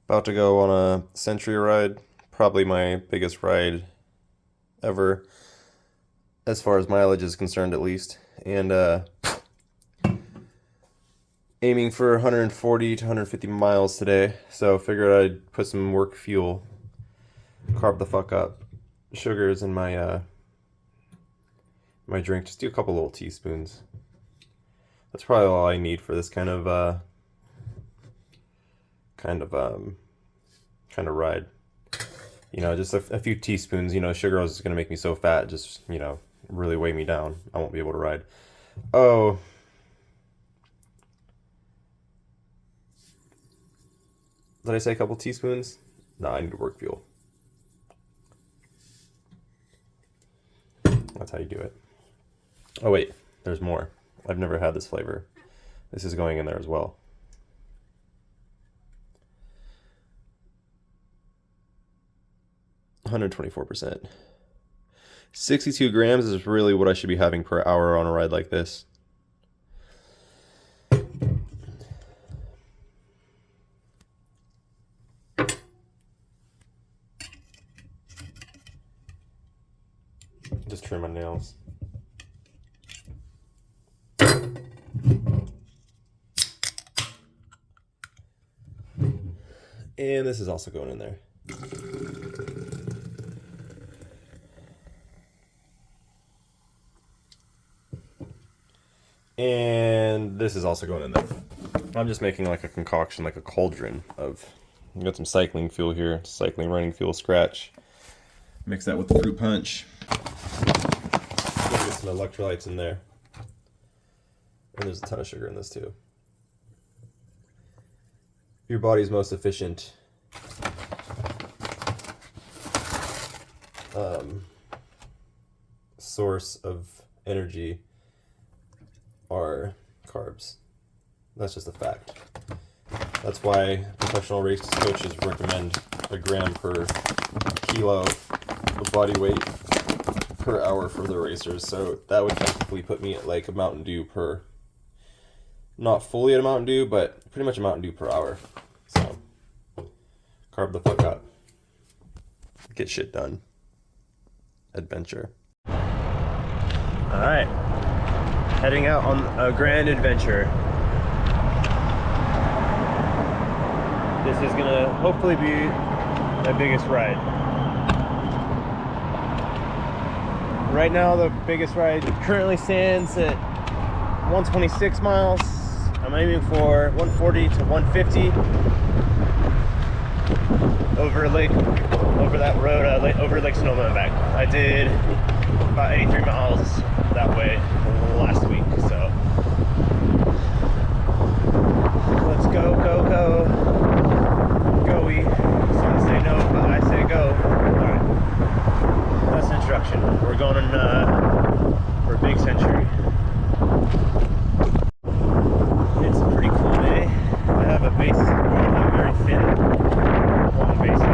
About to go on a century ride, probably my biggest ride ever, as far as mileage is concerned, at least. And aiming for 140 to 150 miles today. So figured I'd put some work fuel, carb the fuck up, sugars in my drink. Just do a couple little teaspoons. That's probably all I need for this kind of ride. You know, just a few teaspoons. You know, sugar is going to make me so fat, just, you know, really weigh me down. I won't be able to ride. Oh, did I say a couple teaspoons? No, I need work fuel. That's how you do it. Oh wait, there's more. I've never had this flavor. This is going in there as well. 124%. 62 grams is really what I should be having per hour on a ride like this. Just trim my nails. And this is also going in there. And this is also going in there. I'm just making like a concoction, like a cauldron of, got some cycling fuel here, cycling running fuel scratch. Mix that with the fruit punch. Get some electrolytes in there. And there's a ton of sugar in this too. Your body's most efficient source of energy are carbs. That's just a fact. That's why professional race coaches recommend a gram per kilo of body weight per hour for the racers. So that would technically put me at like a Mountain Dew per, not fully at a Mountain Dew, but pretty much a Mountain Dew per hour. So carb the fuck up. Get shit done. Adventure. All right. Heading out on a grand adventure. This is gonna hopefully be my biggest ride. Right now, the biggest ride currently stands at 126 miles. I'm aiming for 140 to 150 over that road, over Lake Sonoma and back. I did about 83 miles that way last week, so let's go, go, go, go-y. Some say no, but I say go. Alright, that's instruction. We're going for a big century. It's a pretty cool day. I have a base, a very thin, long base.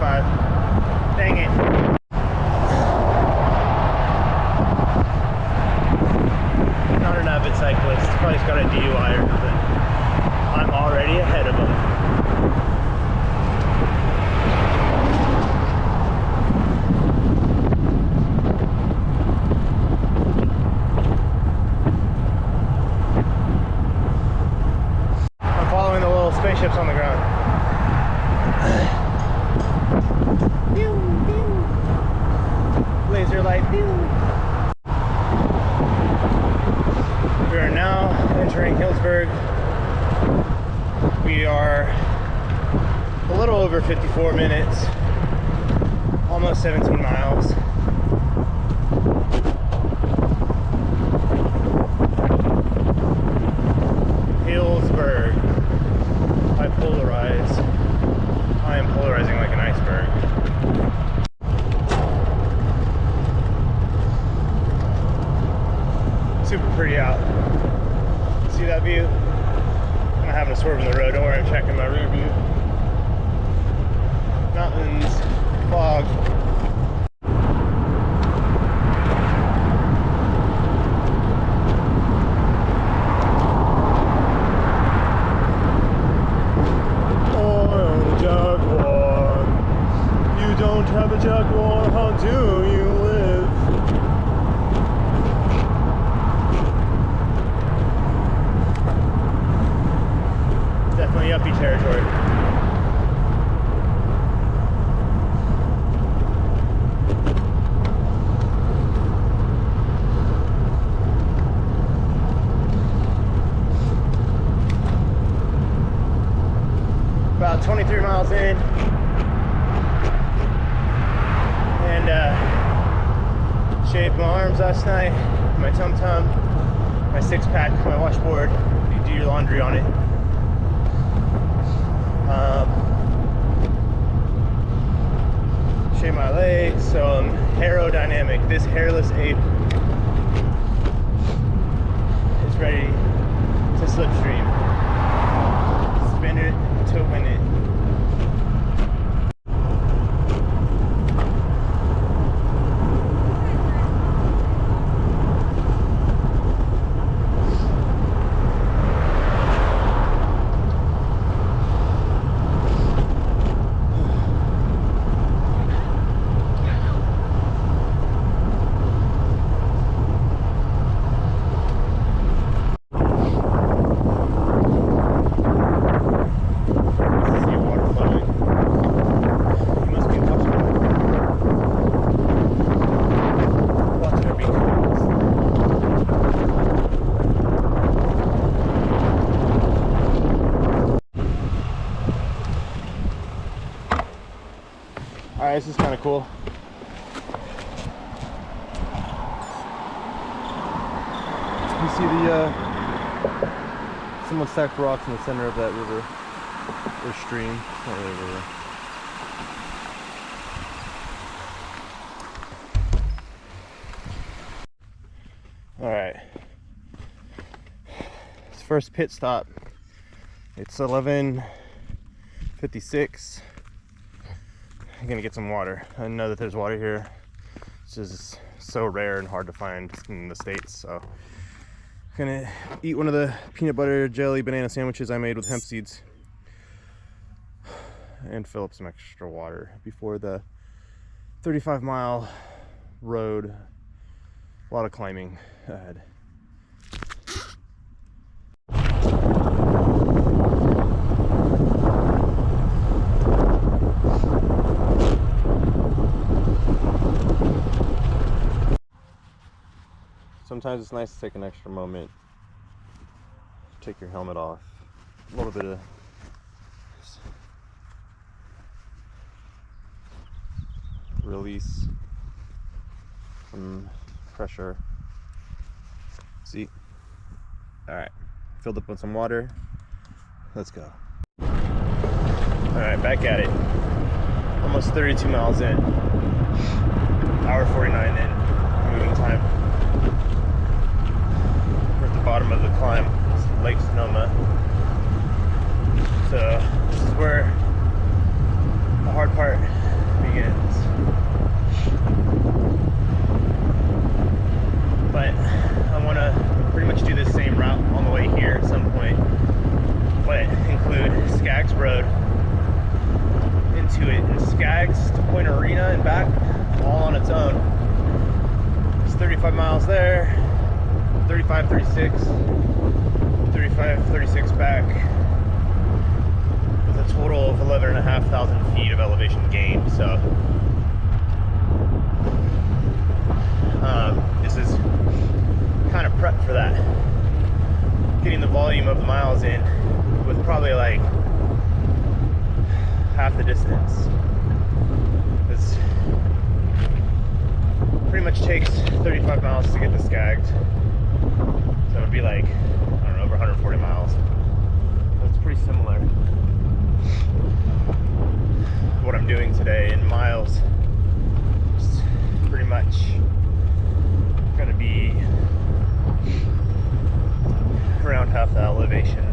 45. Dang it. Not an avid cyclist. Probably just got a DUI or something. I'm already ahead of him. I'm following the little spaceships on the ground. Laser light. We are now entering Hillsburg. We are a little over 54 minutes, almost 17 miles. Hillsburg. I polarize. I am polarizing like an iceberg. Super pretty out. See that view? I'm not having to swerve in the road. Don't worry, I'm checking my rear view. Mountains, fog. Oh, Jaguar. You don't have a Jaguar, how do you live? Definitely yuppie territory. About 23 miles in, and shaved my arms last night, my tum-tum, my six-pack, my washboard. You do your laundry on it. Shave my legs, so I'm aerodynamic. This hairless ape is ready to slipstream. Spin it to win it. Alright, this is kind of cool. You see the somewhat stacked rocks in the center of that river, or stream, not really a river. Alright, this first pit stop, it's 11:56. I'm gonna get some water. I know that there's water here. It's just so rare and hard to find in the States, so I'm gonna eat one of the peanut butter jelly banana sandwiches I made with hemp seeds and fill up some extra water before the 35-mile road. A lot of climbing ahead. Sometimes it's nice to take an extra moment, take your helmet off, a little bit of release some pressure. See? Alright, filled up with some water. Let's go. Alright, back at it. Almost 32 miles in. Hour 49 in. Moving time. We're at the bottom of the climb. It's Lake Sonoma. So this is where the hard part begins. But I want to pretty much do the same route on the way here at some point, but include Skaggs Road into it, and Skaggs to Point Arena and back all on its own. It's 35 miles there, 35, 36, 35, 36 back, with a total of 11,500 feet of elevation gain. So this is kind of prep for that, getting the volume of the miles in with probably like half the distance. This pretty much takes 35 miles to get to Skaggs, so it would be like, I don't know, over 140 miles. So it's pretty similar to what I'm doing today in miles. It's pretty much gonna be around half the elevation.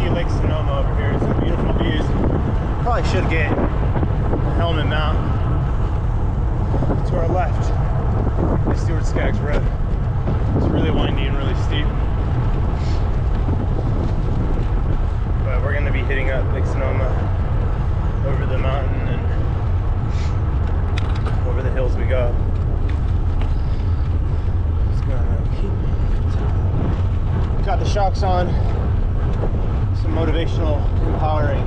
Lake Sonoma over here. Some beautiful views. Probably should get Helmet Mount to our left. This is Skaggs Road. It's really windy and really steep. But we're going to be hitting up Lake Sonoma over the mountain and over the hills we go. Just gonna keep got the shocks on. Some motivational, empowering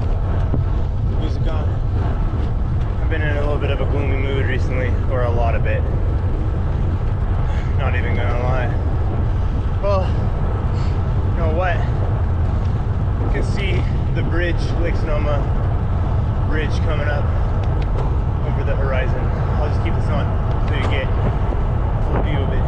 music on. I've been in a little bit of a gloomy mood recently, or a lot of it. Not even gonna lie. Well, you know what? You can see the bridge, Lake Sonoma bridge coming up over the horizon. I'll just keep this on so you get a full view of it.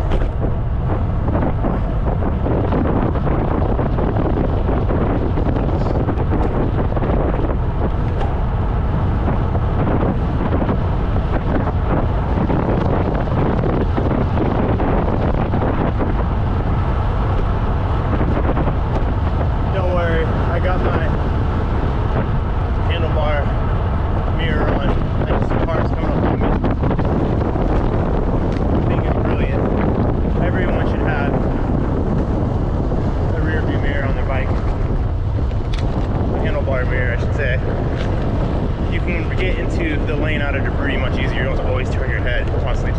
Get into the lane out of debris much easier. You don't have to always turn your head, constantly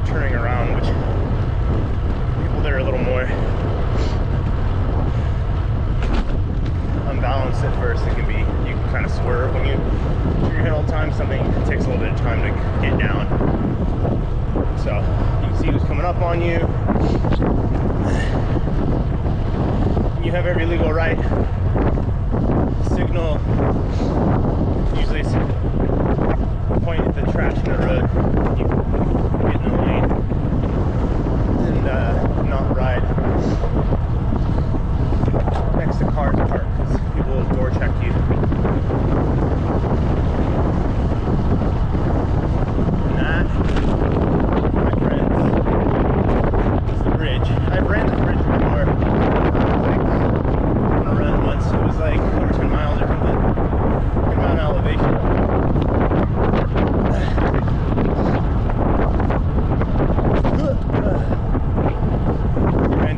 turning around, which people that are a little more unbalanced at first, it can be, you can kind of swerve when you turn your head all the time. Something takes a little bit of time to get down. So you can see who's coming up on you. You have every legal right to signal. Usually point at the trash in the road, you get in the lane, and not ride next to cars parked, because people will door check you. And that, my friends, is the bridge. I've ran this bridge before. I was like, I'm gonna run one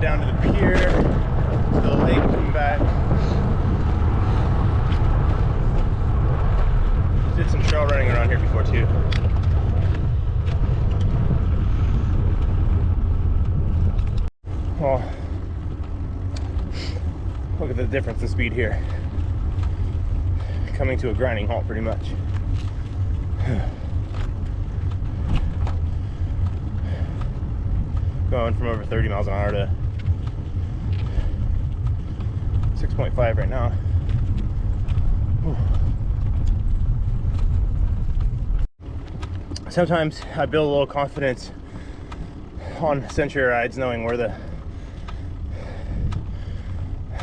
down to the pier, to the lake, coming back. Did some trail running around here before too. Well, look at the difference in speed here. Coming to a grinding halt pretty much. Going from over 30 miles an hour to 6.5 right now. Whew. Sometimes I build a little confidence on century rides knowing where the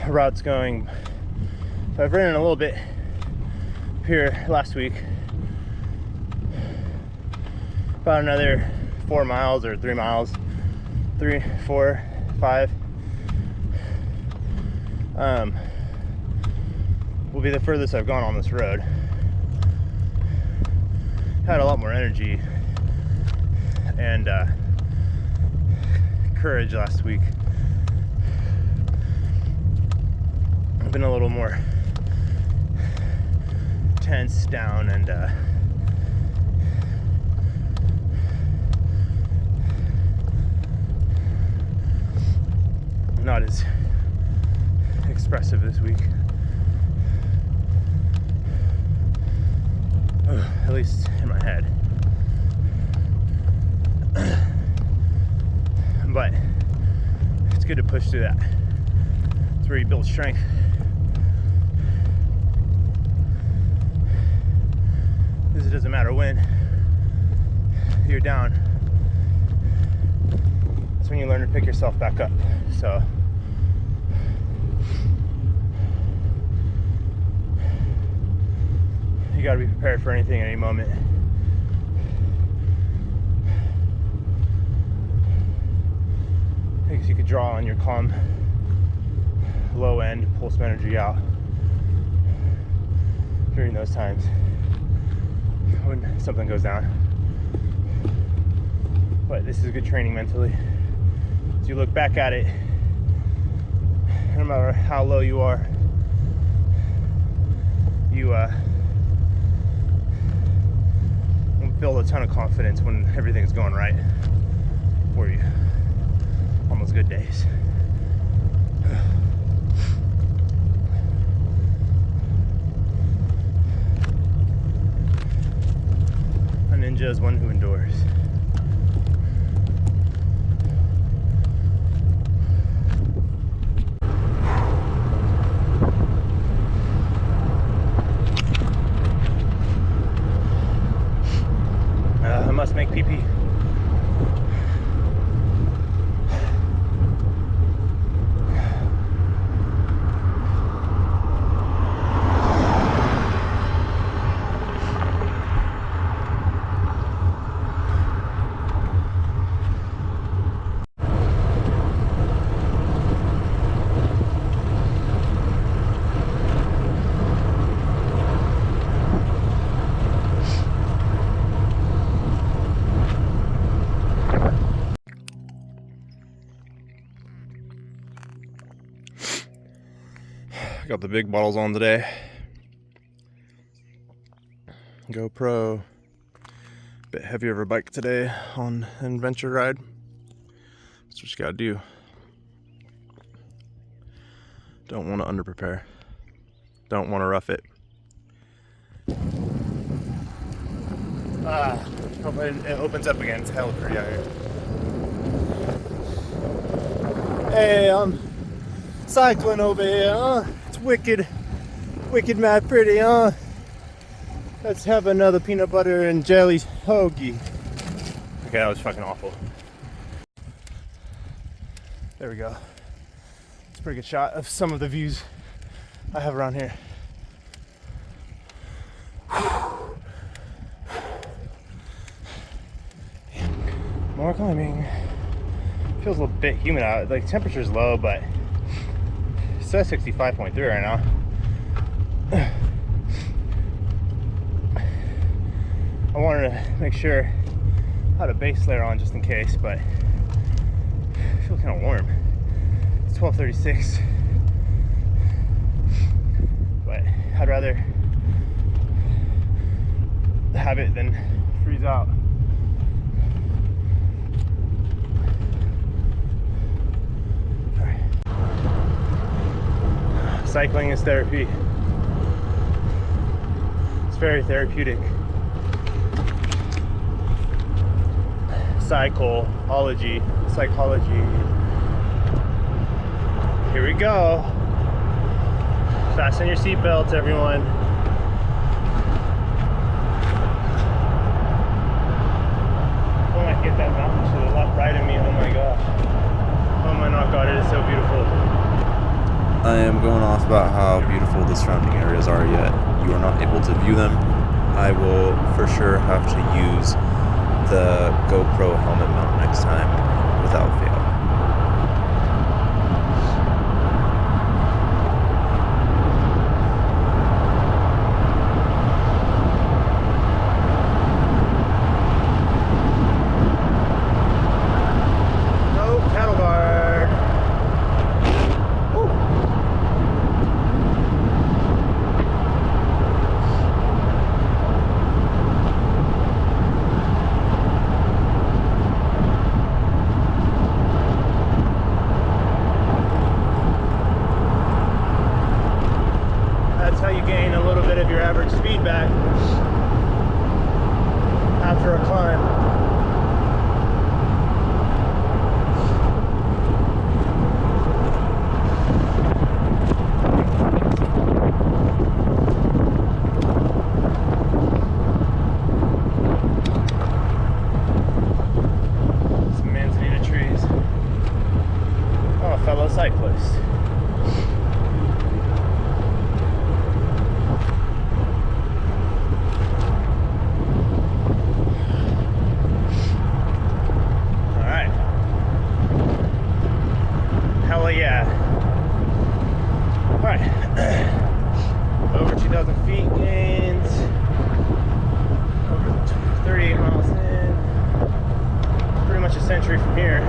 route's going. So I've ridden a little bit here last week, about another 4 miles or 3 miles, 3, 4, 5 will be the furthest I've gone on this road. Had a lot more energy and courage last week. I've been a little more tense down and not as expressive this week. At least in my head. But it's good to push through that. It's where you build strength. Because it doesn't matter when you're down. That's when you learn to pick yourself back up. So you got to be prepared for anything at any moment. Because you could draw on your calm, low end, pull some energy out during those times when something goes down. But this is good training mentally. As you look back at it, no matter how low you are, you build a ton of confidence when everything's going right for you on those good days. A ninja is one who endures. I must make pee-pee. Got the big bottles on today. GoPro. Bit heavier of a bike today on an adventure ride. That's what you gotta do. Don't want to underprepare. Don't want to rough it. Hope it opens up again. It's hella pretty out here. Hey, I'm cycling over here, huh? It's wicked mad pretty, huh? Let's have another peanut butter and jelly hoagie. Okay, that was fucking awful. There we go. It's a pretty good shot of some of the views I have around here. More climbing. Feels a little bit humid out. Like, temperature's low, but it says 65.3 right now. I wanted to make sure I had a base layer on just in case, but it feels kind of warm. 12:36, but I'd rather have it than freeze out. All right. Cycling is therapy. It's very therapeutic. Psychology. Here we go. Fasten your seatbelts, everyone. Oh, I get that mountain to the left, right of me. Oh my gosh. Oh my god, it is so beautiful. I am going off about how beautiful the surrounding areas are, yet you are not able to view them. I will for sure have to use the GoPro helmet mount next time without fail. That's how you gain a little bit of your average speed back after a climb. Some manzanita trees. Oh, a fellow cyclist. Yeah. All right. Over 2,000 feet gains. Over 38 miles in. Pretty much a century from here.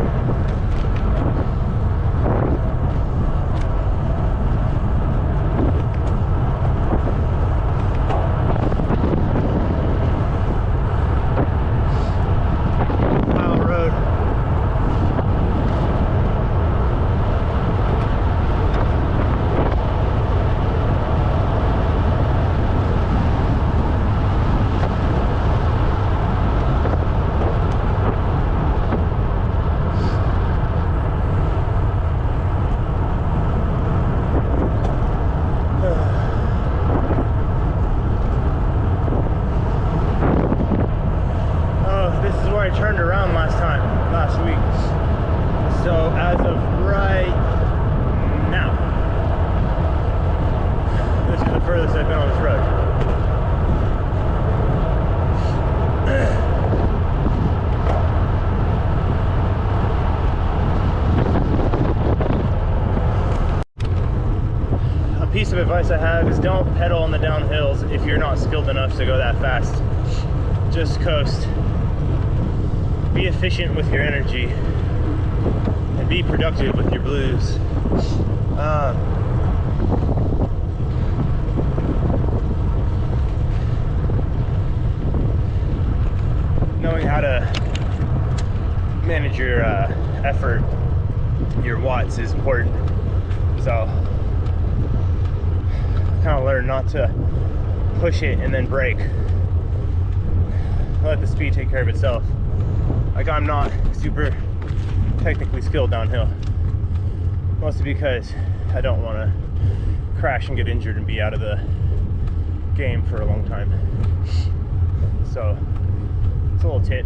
I turned around last week. So as of right now, this is the furthest I've been on this road. A piece of advice I have is don't pedal on the downhills if you're not skilled enough to go that fast. Just coast. Be efficient with your energy and be productive with your blues. Knowing how to manage your effort, your watts, is important. So kind of learn not to push it and then brake. Let the speed take care of itself. Like, I'm not super technically skilled downhill, mostly because I don't want to crash and get injured and be out of the game for a long time. So it's a little tit.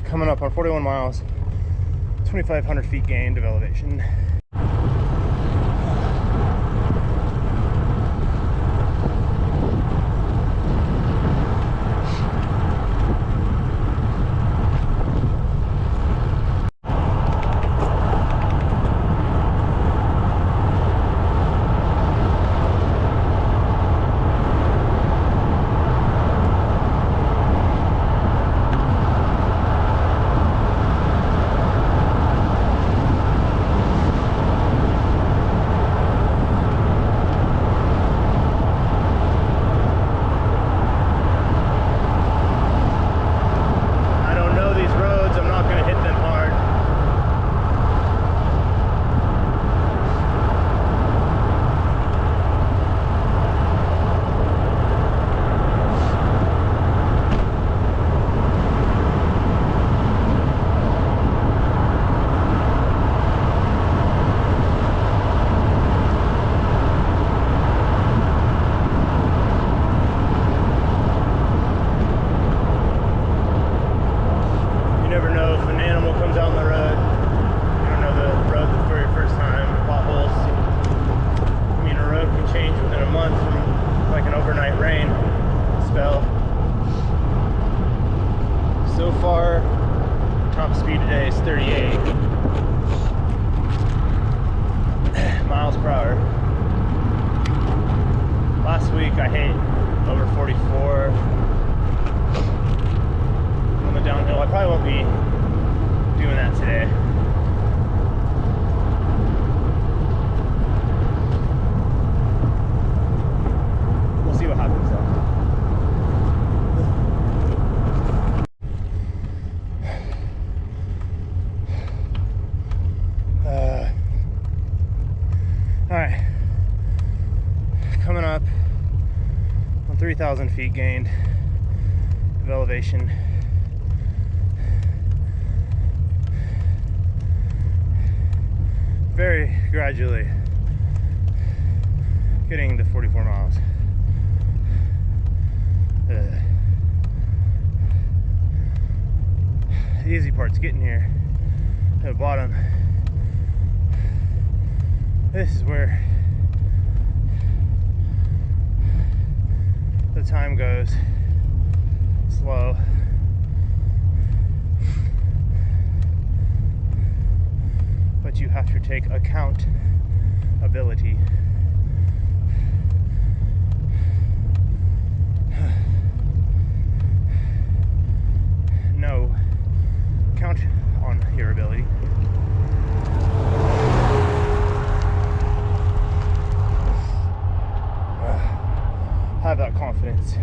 Coming up on 41 miles, 2,500 feet gained of elevation. So far, top speed today is 38 miles per hour. Last week I hit over 44 on the downhill. I probably won't be doing that today. We'll see what happens though. Alright, coming up on 3,000 feet gained of elevation. Very gradually getting to 44 miles. The easy part's getting here to the bottom. This is where the time goes slow. But you have to take accountability. No, count on your ability. Have that confidence.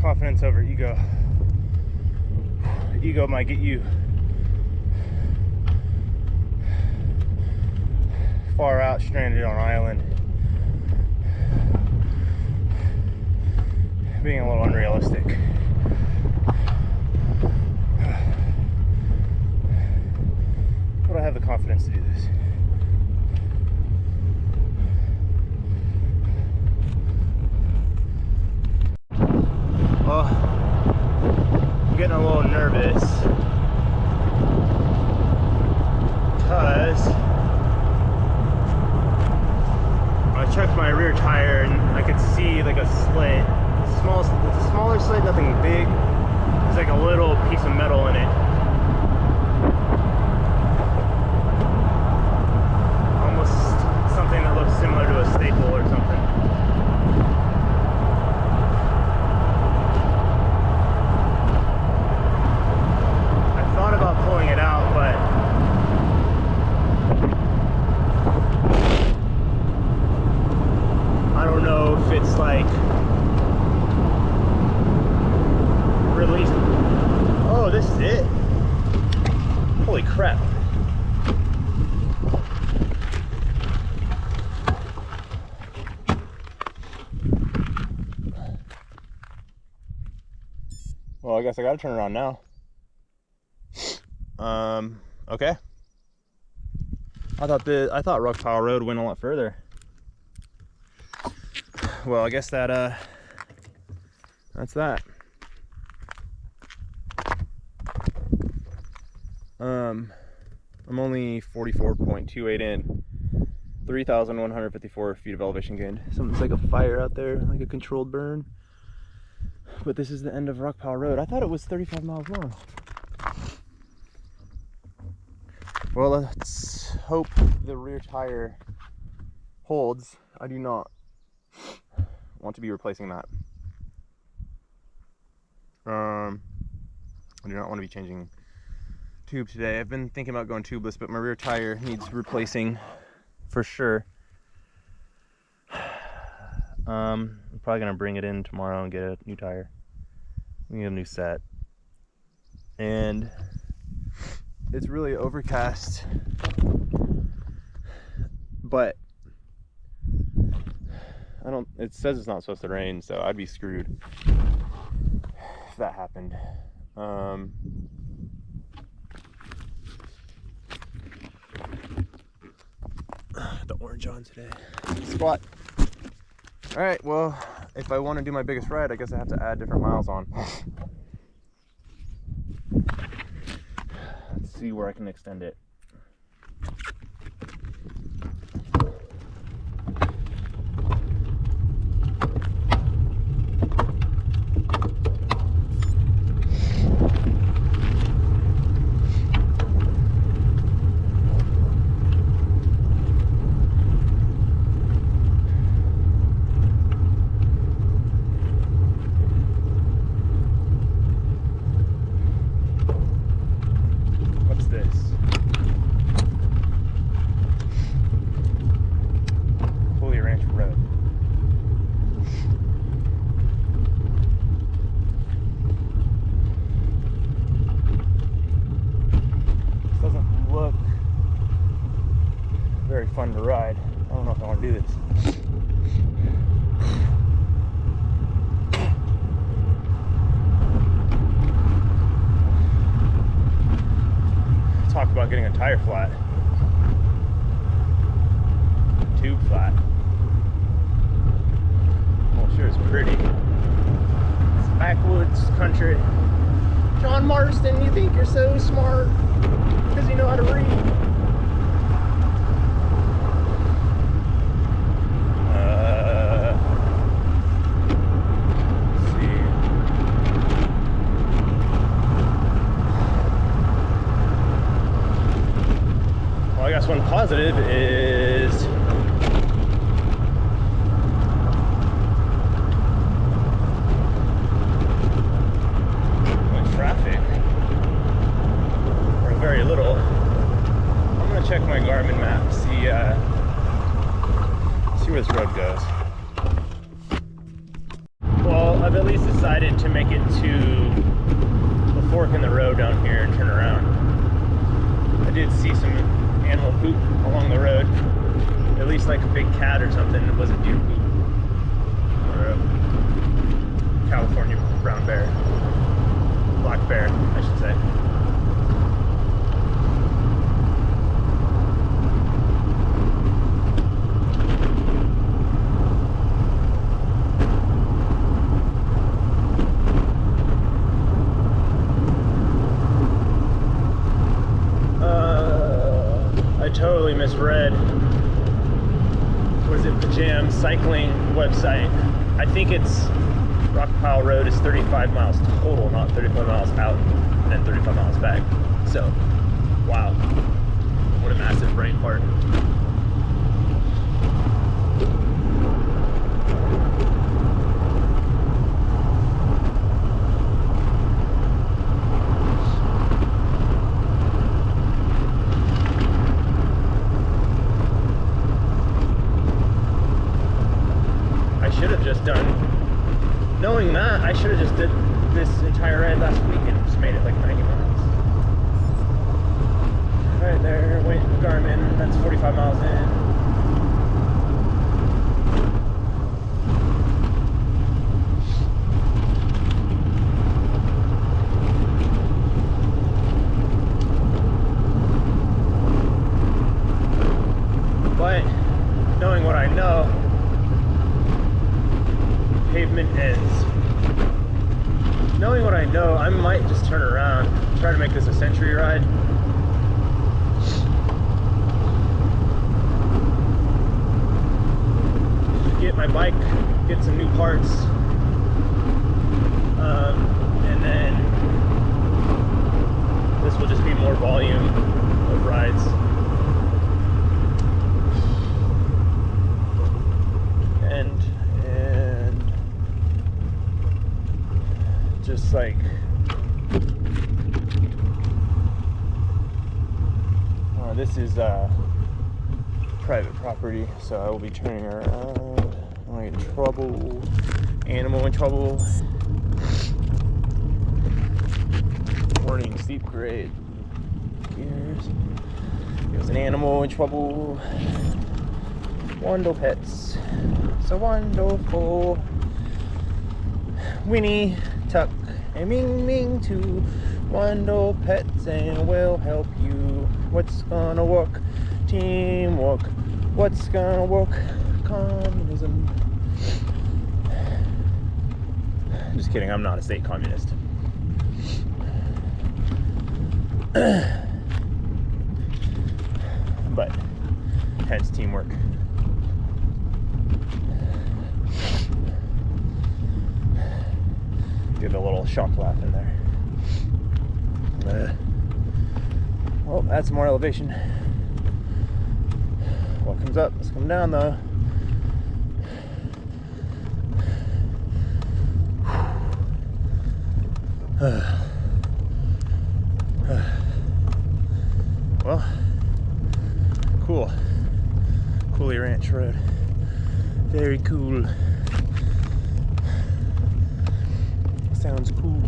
Confidence over ego. Ego might get you far out, stranded on an island, being a little unrealistic. But I have the confidence to do this. Well, I'm getting a little nervous because I checked my rear tire and I could see like a slit. It's a smaller slit, nothing big. There's like a little piece of metal in it. Something that looks similar to a staple or something. I thought about pulling it out, but I don't know if it's like released. Oh, this is it. Holy crap. Well, I guess I gotta turn it on now. Okay. I thought Rockpile Road went a lot further. Well, I guess that's that. I'm only 44.28 in. 3,154 feet of elevation gained. Something's like a fire out there, like a controlled burn. But this is the end of Rockpile Road. I thought it was 35 miles long. Well, let's hope the rear tire holds. I do not want to be replacing that. I do not want to be changing tube today. I've been thinking about going tubeless, but my rear tire needs replacing for sure. I'm probably gonna bring it in tomorrow and get a new tire. We need a new set. And it's really overcast, but it says it's not supposed to rain, so I'd be screwed if that happened. The orange on today. Squat. All right, well, if I want to do my biggest ride, I guess I have to add different miles on. Let's see where I can extend it. fun to ride. I don't know if I want to do this. Talk about getting a tire flat. Tube flat. Well, sure it's pretty. It's backwoods country. John Marston, you think you're so smart because you know how to read. Let's see. Well, I guess one positive is traffic, or very little. I'm gonna check my Garmin map, see where this road goes. Well, I've at least decided to make it to the fork in the road down here and turn around. I did see some animal poop along the road, at least like a big cat or something. It wasn't deer poop, or a California brown bear. Black bear, I should say. I totally misread. What is it? The Jam cycling website. I think it's Rockpile Road is 35 miles total, not 35 miles out and then 35 miles back. So, wow. What a massive brain fart. I should have just done, knowing that, I should have just did this entire ride last week and just made it like 90 miles. Right there, wait, Garmin, that's 45 miles in. But, knowing what I know, pavement ends. Knowing what I know, I might just turn around, try to make this a century ride. Get my bike, get some new parts, and then this will just be more volume of rides. And just like this is private property, so I will be turning around. I don't get in trouble. Animal in trouble. Warning, steep grade. Gears. There's an animal in trouble. Wando pets. So wonderful. Winnie, Tuck, and Ming Ming too. Wando pets and we'll help you. What's gonna work? Teamwork. What's gonna work? Communism. Just kidding, I'm not a state communist. But hence teamwork. Give a little shock laugh in there. Well, that's more elevation. What comes up must come down though. Well, cool. Cooley Ranch Road. Very cool. Sounds cool.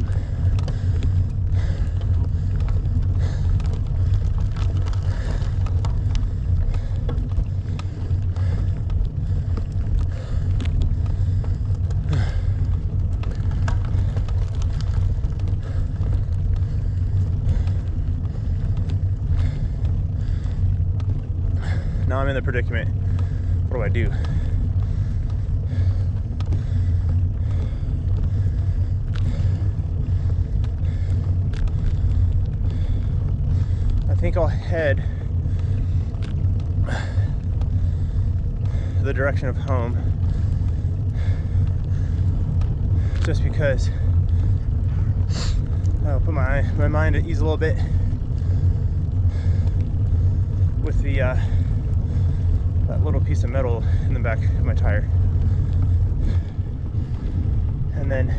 now I'm in the predicament. What do I do? I think I'll head the direction of home, just because I'll put my mind at ease a little bit with the that little piece of metal in the back of my tire, and then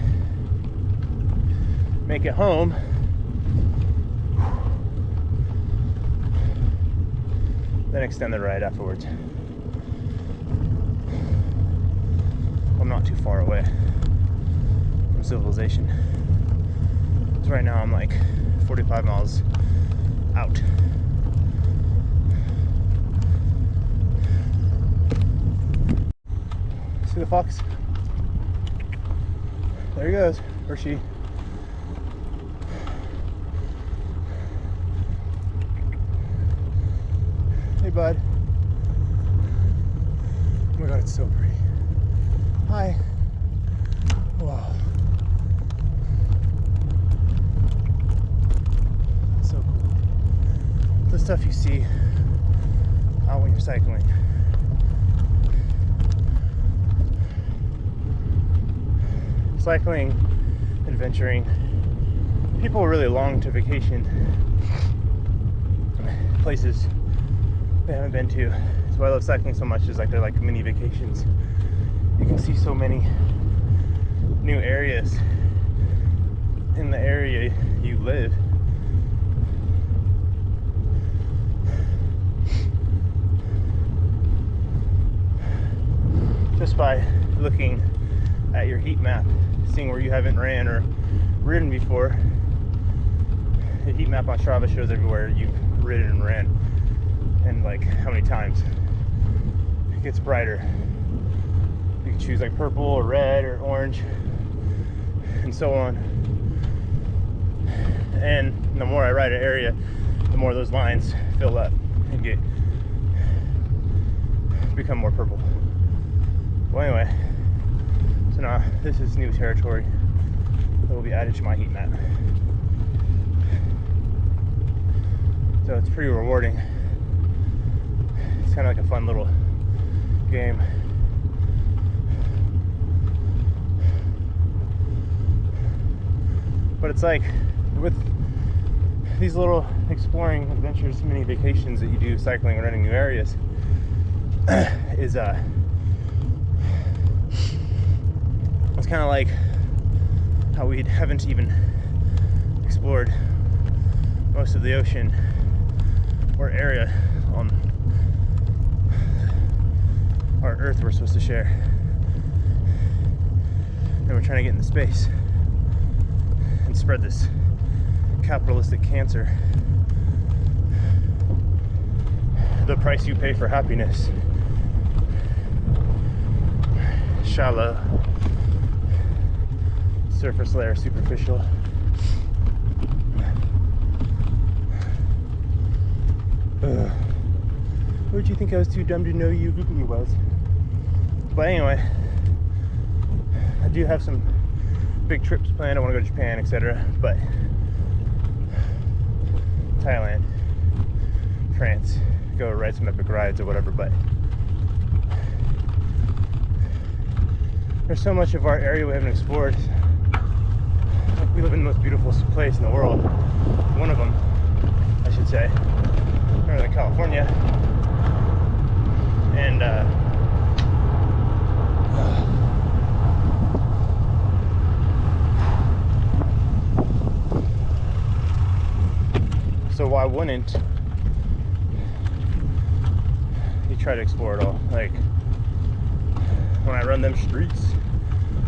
make it home. Then extend the ride afterwards. I'm not too far away from civilization. So right now I'm like 45 miles out. See the fox? There he goes, or she. Hey bud. Oh my god, it's so pretty. Hi. Wow. That's so cool. The stuff you see out when you're cycling. Cycling, adventuring. People really long to vacation places they haven't been to. That's why I love cycling so much, is like they're like mini vacations. You can see so many new areas in the area you live. Just by looking at your heat map, seeing where you haven't ran or ridden before. The heat map on Strava shows everywhere you've ridden and ran, and like how many times. It gets brighter. You can choose like purple or red or orange and so on. And the more I ride an area, the more those lines fill up and become more purple. Well, anyway, so now this is new territory that will be added to my heat map. So it's pretty rewarding. It's kind of like a fun little game. But it's like with these little exploring adventures, mini vacations that you do cycling and running new areas, is it's kind of like how we haven't even explored most of the ocean or area on our Earth we're supposed to share, and we're trying to get into space and spread this capitalistic cancer. The price you pay for happiness. Shallow, surface layer, superficial. Would you think I was too dumb to know you? You was. But anyway, I do have some big trips planned. I want to go to Japan, etc. But Thailand, France, go ride some epic rides or whatever. But there's so much of our area we haven't explored. Like, we live in the most beautiful place in the world. One of them, I should say. Northern California. And so why wouldn't you try to explore it all? Like, when I run them streets,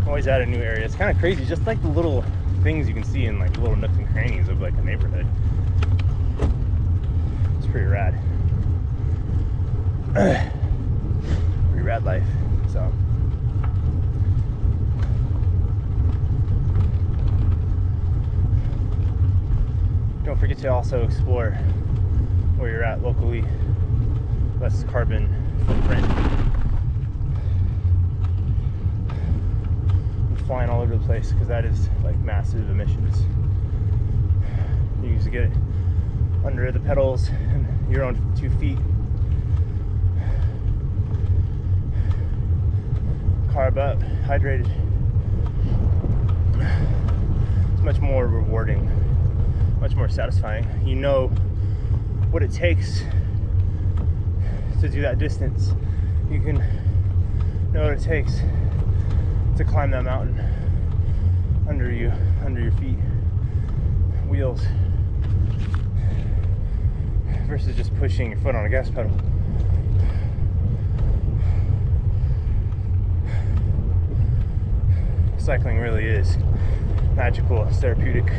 I'm always at a new area. It's kind of crazy, just like the little things you can see in like the little nooks and crannies of like a neighborhood. It's pretty rad. Pretty rad life. So don't forget to also explore where you're at locally. less carbon footprint. And flying all over the place, because that is like massive emissions. You usually get it under the pedals and you're on 2 feet. Carb up, hydrated. It's much more rewarding, much more satisfying. You know what it takes to do that distance. You can know what it takes to climb that mountain under you, under your feet, wheels, versus just pushing your foot on a gas pedal. Cycling really is magical, it's therapeutic.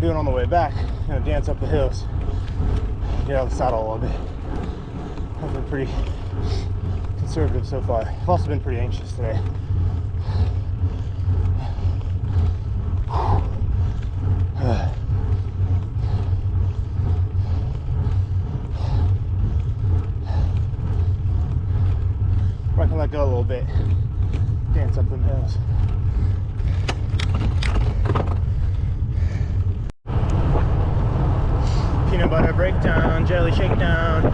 On the way back, I'm gonna dance up the hills, get out of the saddle a little bit. I've been pretty conservative so far. I've also been pretty anxious today. I can let go a little bit, dance up them hills. Peanut butter breakdown, jelly shakedown.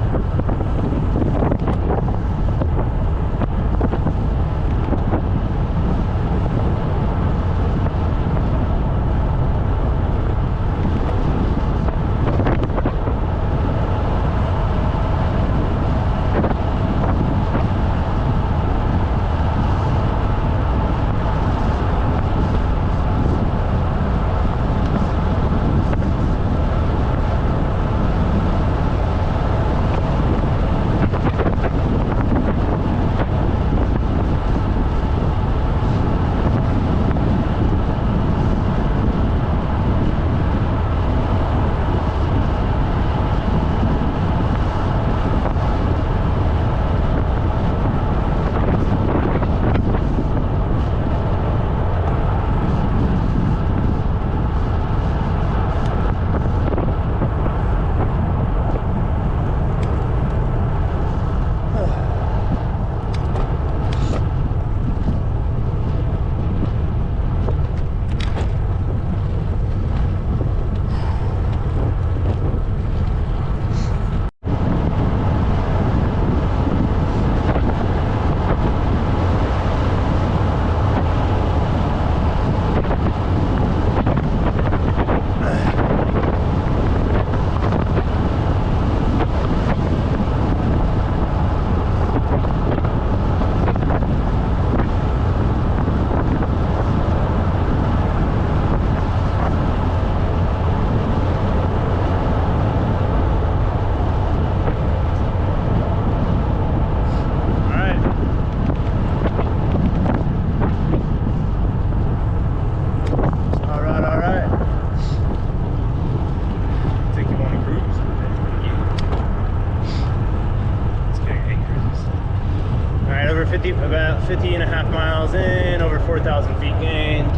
50.5 miles in, over 4,000 feet gained.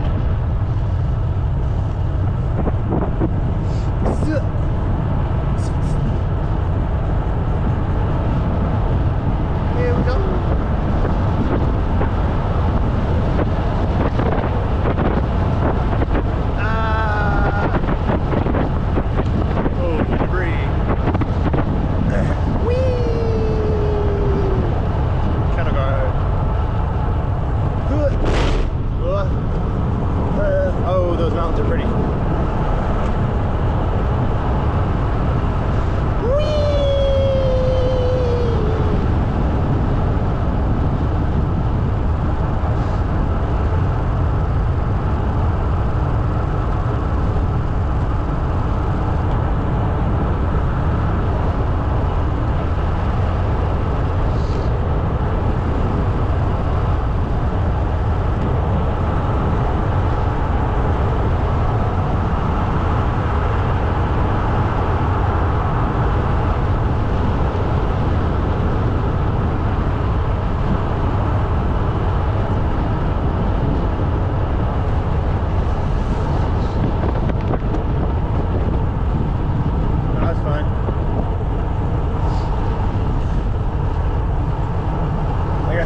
Here we go.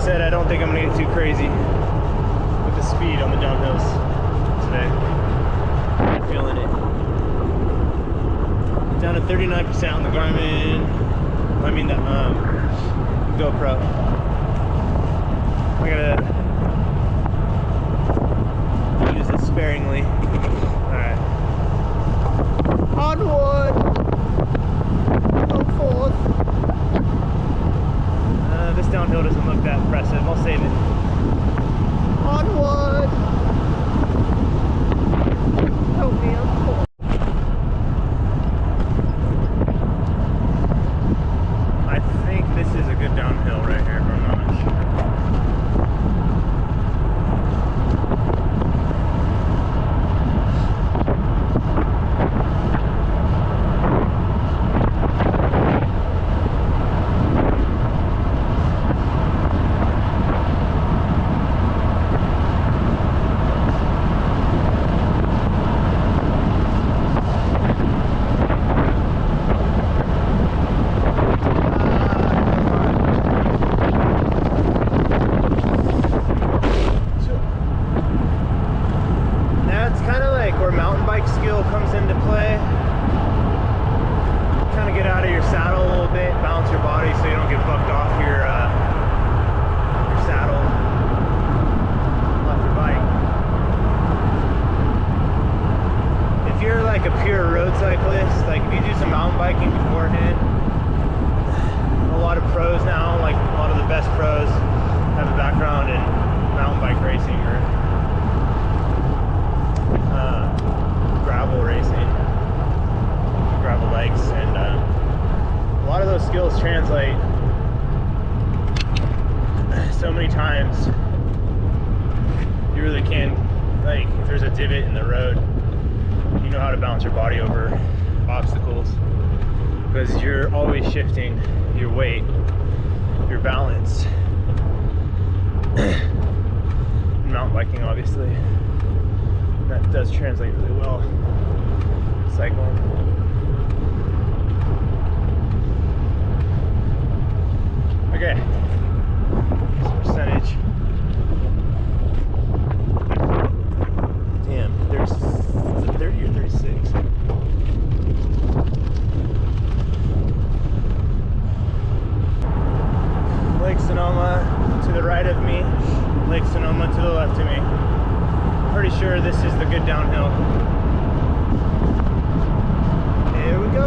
I don't think I'm gonna get too crazy with the speed on the downhills today. I'm feeling it. Down to 39% on the Garmin. I mean the GoPro. I gotta use it sparingly. Alright. Onward! Go forth! This downhill doesn't look that impressive. I'll save it. Onward! Help me, I'm cold. I think this is a good downhill right here, but I'm not sure. Skills translate so many times. You really can, like, if there's a divot in the road, you know how to balance your body over obstacles, because you're always shifting your weight, your balance. Mountain biking, obviously, that does translate really well. Cycling. Okay, percentage. Damn, there's 30 or 36. Lake Sonoma to the right of me, Lake Sonoma to the left of me. Pretty sure this is the good downhill. Here we go.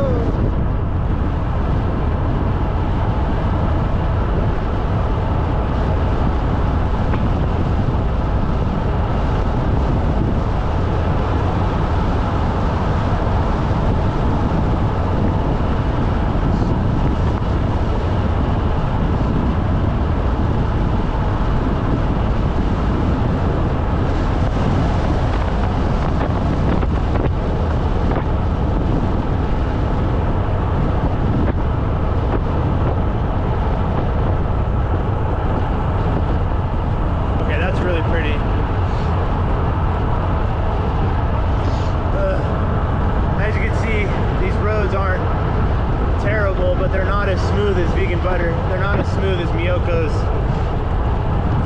smooth as vegan butter. They're not as smooth as Miyoko's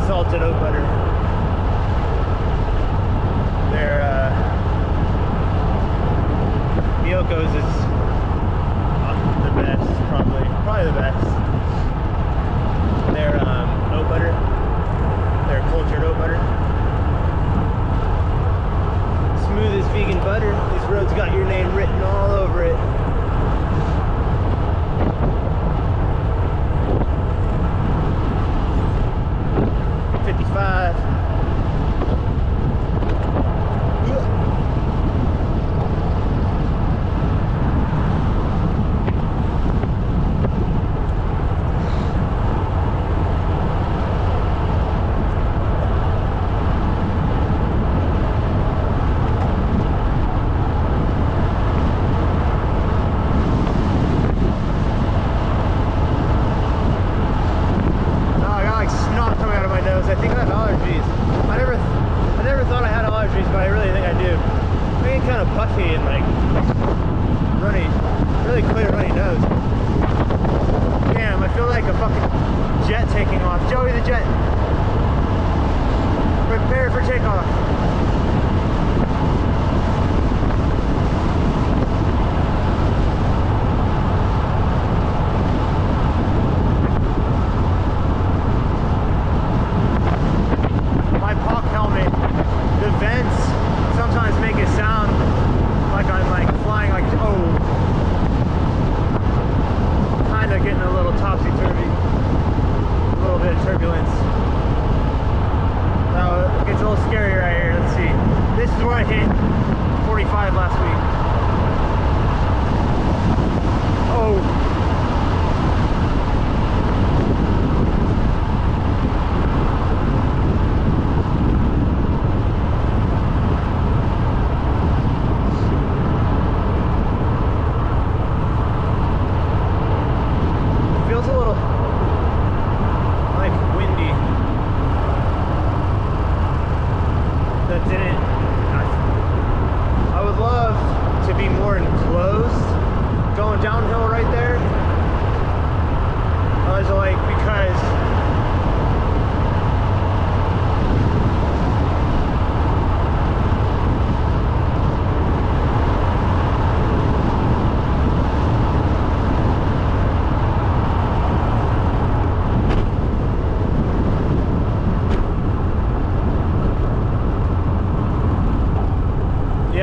salted oat butter. They're Miyoko's is the best, probably the best. They're oat butter. They're cultured oat butter. Smooth as vegan butter. These roads got your name written all over it.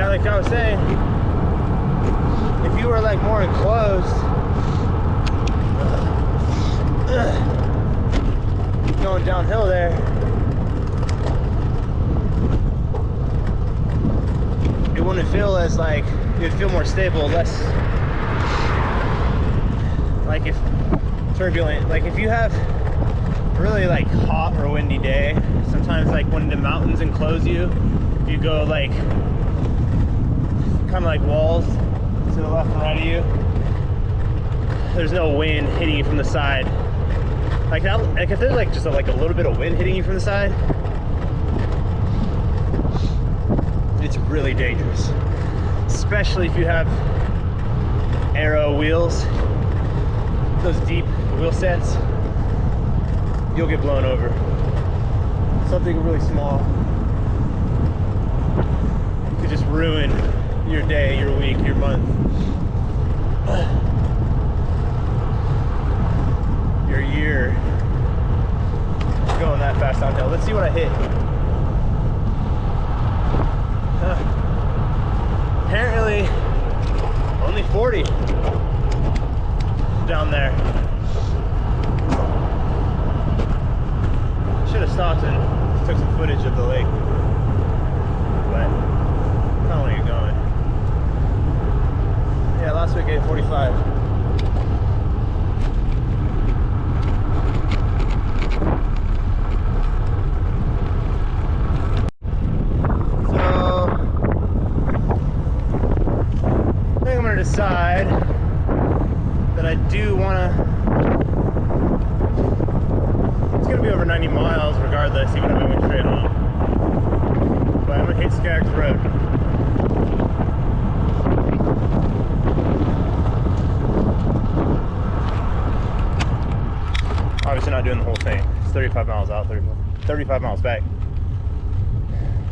Like I was saying, if you were like more enclosed, going downhill there, it wouldn't feel as like, it would feel more stable, less like if turbulent. Like if you have a really like hot or windy day, sometimes like when the mountains enclose you, if you go like kind of like walls to the left and right of you, there's no wind hitting you from the side. Like that, like if there's like just a little bit of wind hitting you from the side, it's really dangerous. Especially if you have aero wheels, those deep wheel sets, you'll get blown over. Something really small could just ruin your day, your week, your month, your year. Going that fast downhill. Let's see what I hit. Apparently only 40 down there. Should have stopped and took some footage of the lake, but I don't want to get going. Yeah, last week I hit 45. Decide that I do want to, it's going to be over 90 miles regardless, even if I went straight home, but I'm going to hit Skaggs Road. it's 35 miles out, 35 miles back.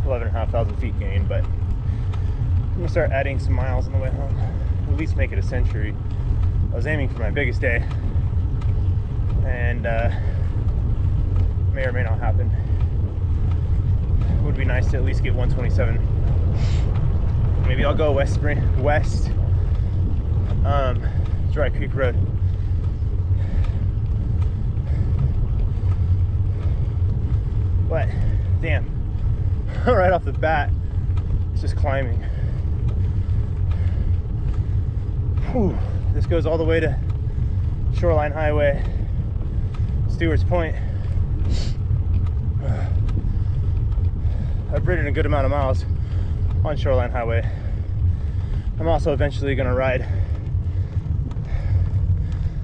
11,500 feet gain, but I'm gonna start adding some miles on the way home. At least make it a century. I was aiming for my biggest day, and may or may not happen. Would be nice to at least get 127. Maybe I'll go west Dry Creek Road. But damn, right off the bat, it's just climbing. Whew. This goes all the way to Shoreline Highway, Stewart's Point. I've ridden a good amount of miles on Shoreline Highway. I'm also eventually gonna ride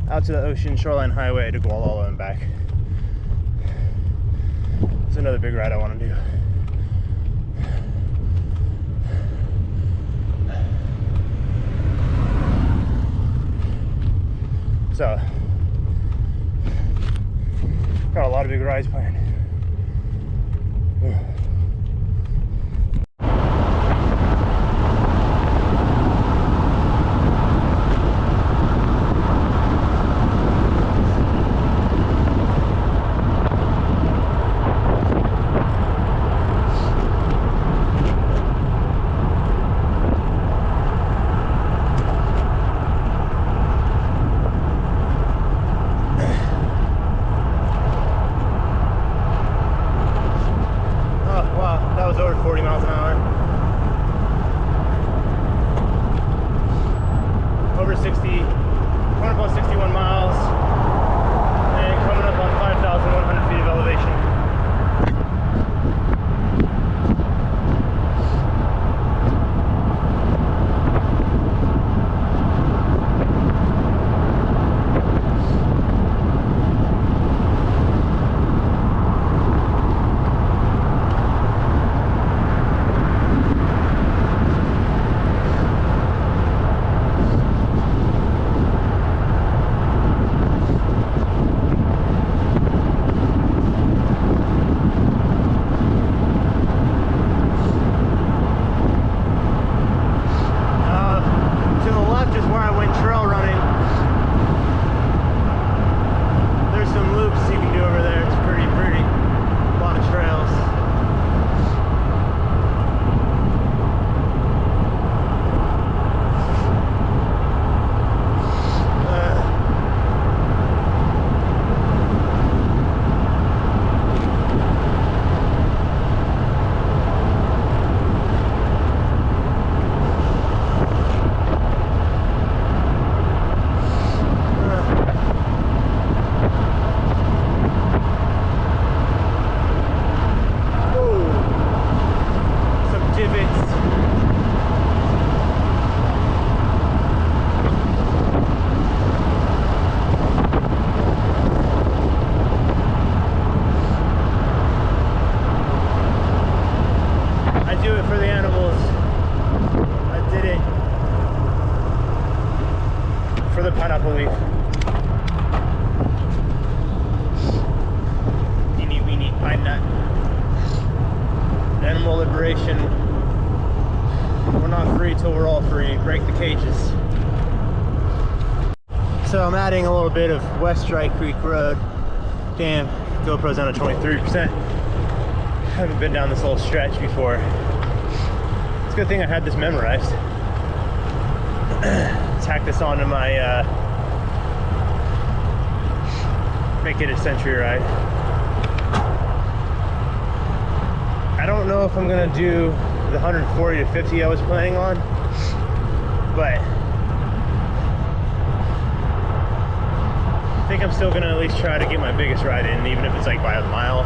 out to the ocean, Shoreline Highway to Gualala and back. It's another big ride I want to do. So, got a lot of big rides planned. pineapple leaf. Teeny weeny pine nut. Animal liberation. We're not free till we're all free. Break the cages. So I'm adding a little bit of West Dry Creek Road. Damn, GoPro's down to 23%. Haven't been down this whole stretch before. It's a good thing I had this memorized. Tack this onto my make it a century ride. I don't know if I'm gonna do the 140 to 50 I was planning on, but I think I'm still gonna at least try to get my biggest ride in, even if it's like by a mile.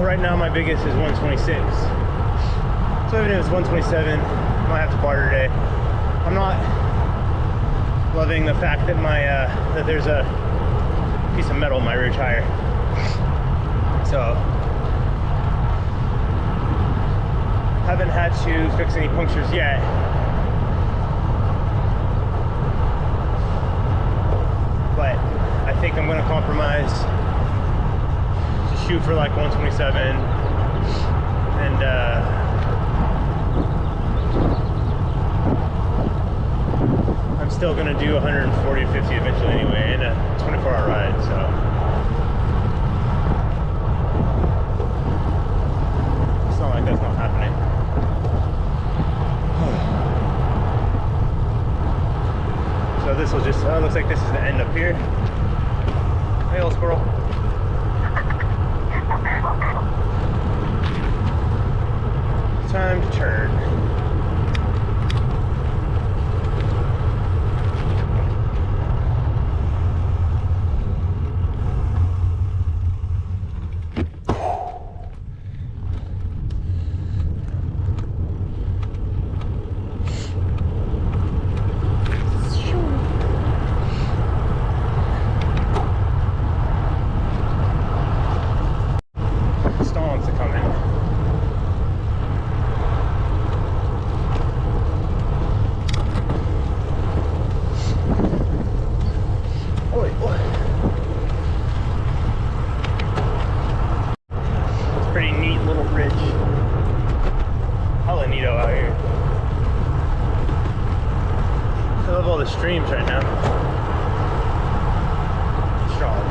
Right now my biggest is 126. So even if it's 127, I might have to barter today. I'm not loving the fact that my that there's a piece of metal in my rear tire. So haven't had to fix any punctures yet. But I think I'm gonna compromise shoot for like 127, and I'm still gonna do 140 to 50 eventually anyway, in a 24-hour ride. So it's not like that's not happening. So this will just, looks like this is the end up here. Hey, little squirrel. Time to turn. Storms are coming. Oi, oi. It's a pretty neat little bridge. Hella neato out here. I love all the streams right now. Strong.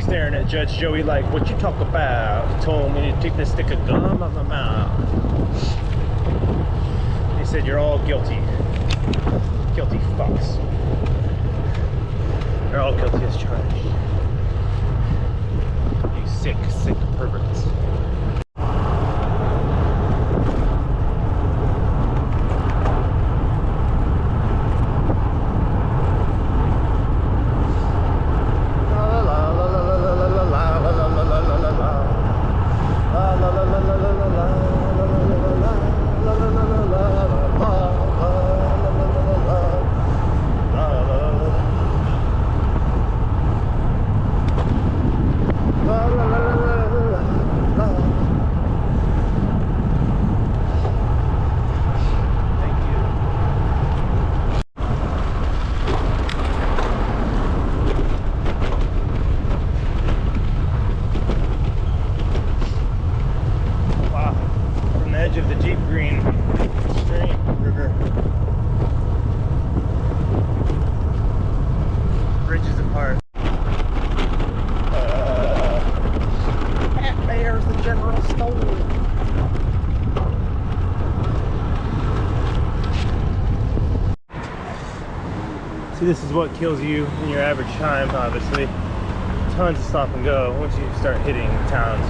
Staring at Judge Joey like, what you talk about? He told me to take the stick of gum out of my mouth. He said, you're all guilty. Guilty fucks. You're all guilty as charged. You sick, sick perverts. Of the deep green stream river. Bridges apart. There's the general store. See, this is what kills you in your average time, obviously. Tons of stop and go once you start hitting towns.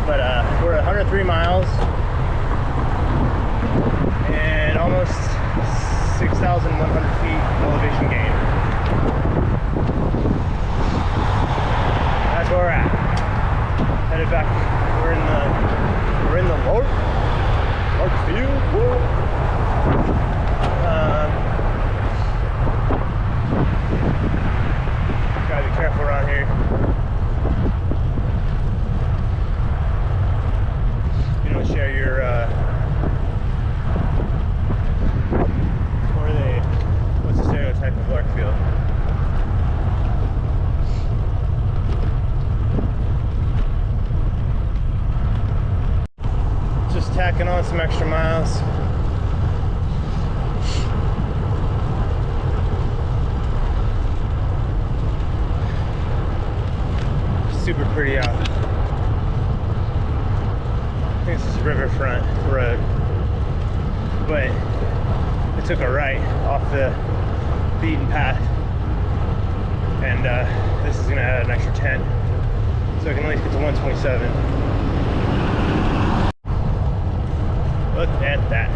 But we're at 103 miles. And almost 6,100 feet elevation gain. That's where we're at. Headed back. We're in the Lark field. Gotta be careful around here. You don't share your type of lark field. Just tacking on some extra miles. Super pretty out. I think this is Riverfront Road, but it took a right off the beaten path, and this is gonna add an extra 10, so I can at least get to 127. Look at that.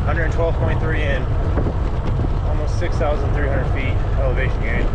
$112.3 in, almost 6,300 feet elevation gain.